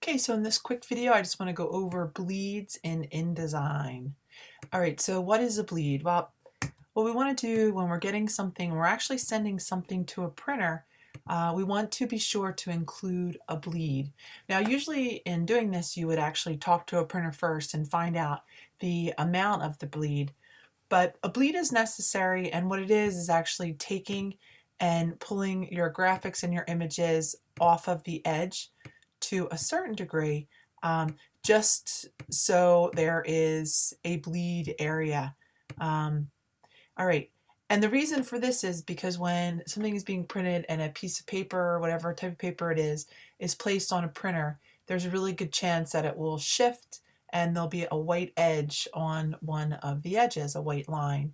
Okay, so in this quick video, I just want to go over bleeds in InDesign. All right, so what is a bleed? Well, what we want to do when we're getting something, we're actually sending something to a printer, we want to be sure to include a bleed. Now, usually in doing this, you would actually talk to a printer first and find out the amount of the bleed. But a bleed is necessary, and what it is actually taking and pulling your graphics and your images off of the edge to a certain degree, just so there is a bleed area. All right. And the reason for this is because when something is being printed and a piece of paper or whatever type of paper it is placed on a printer, there's a really good chance that it will shift and there'll be a white edge on one of the edges, a white line.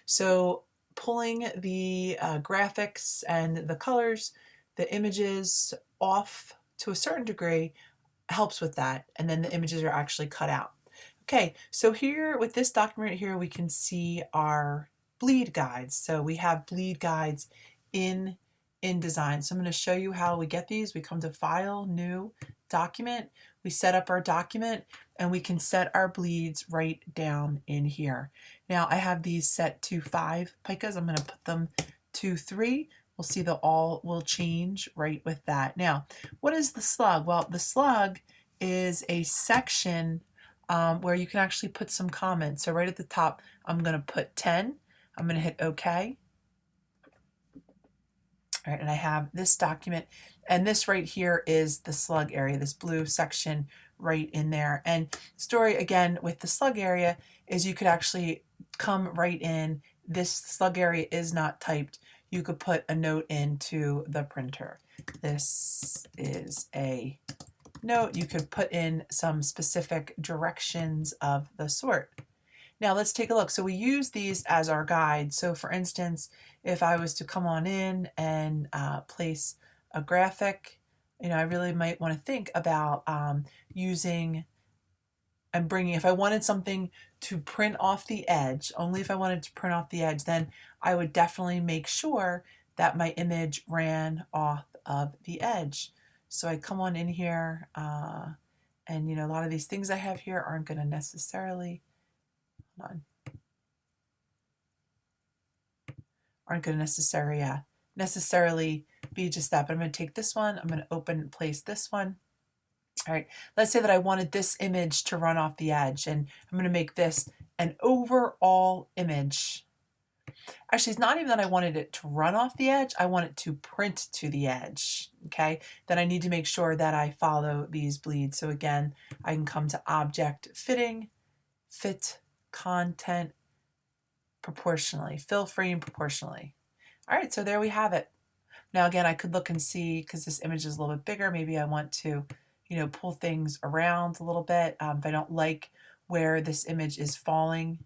So pulling the graphics and the colors, the images off to a certain degree helps with that, and then the images are actually cut out. Okay, so here with this document right here, we can see our bleed guides. So we have bleed guides in InDesign. So I'm going to show you how we get these. We come to File, New, Document. We set up our document, and we can set our bleeds right down in here. Now I have these set to 5 picas. I'm going to put them to 3. We'll see that all will change right with that. Now, what is the slug? Well, the slug is a section where you can actually put some comments. So right at the top, I'm going to put 10. I'm going to hit OK. All right, and I have this document, and this right here is the slug area, this blue section right in there. And story again with the slug area is you could actually come right in. This slug area is not typed. You could put a note into the printer. This is a note. You could put in some specific directions of the sort. Now let's take a look. So we use these as our guide. So for instance, if I was to come on in and place a graphic, I really might want to think about using and bringing, if I wanted something to print off the edge, only if I wanted to print off the edge, then I would definitely make sure that my image ran off of the edge. So I come on in here and a lot of these things I have here aren't going to necessarily, necessarily be just that, but I'm going to take this one, I'm going to open and place this one. All right, let's say that I wanted this image to run off the edge, and I'm going to make this an overall image. Actually, it's not even that I wanted it to run off the edge, I want it to print to the edge, okay? Then I need to make sure that I follow these bleeds. So again, I can come to Object, Fitting, Fit, Content, Proportionally, Fill Frame Proportionally. All right, so there we have it. Now again, I could look and see, because this image is a little bit bigger, maybe I want to pull things around a little bit. If I don't like where this image is falling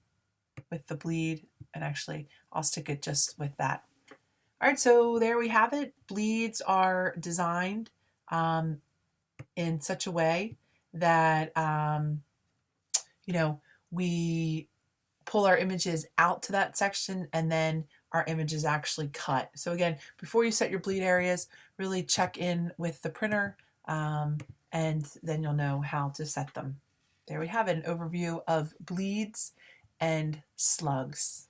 with the bleed, and actually I'll stick it just with that. All right, so there we have it. Bleeds are designed in such a way that we pull our images out to that section, and then our image is actually cut. So again, before you set your bleed areas, really check in with the printer, and then you'll know how to set them. There we have it, an overview of bleeds and slugs.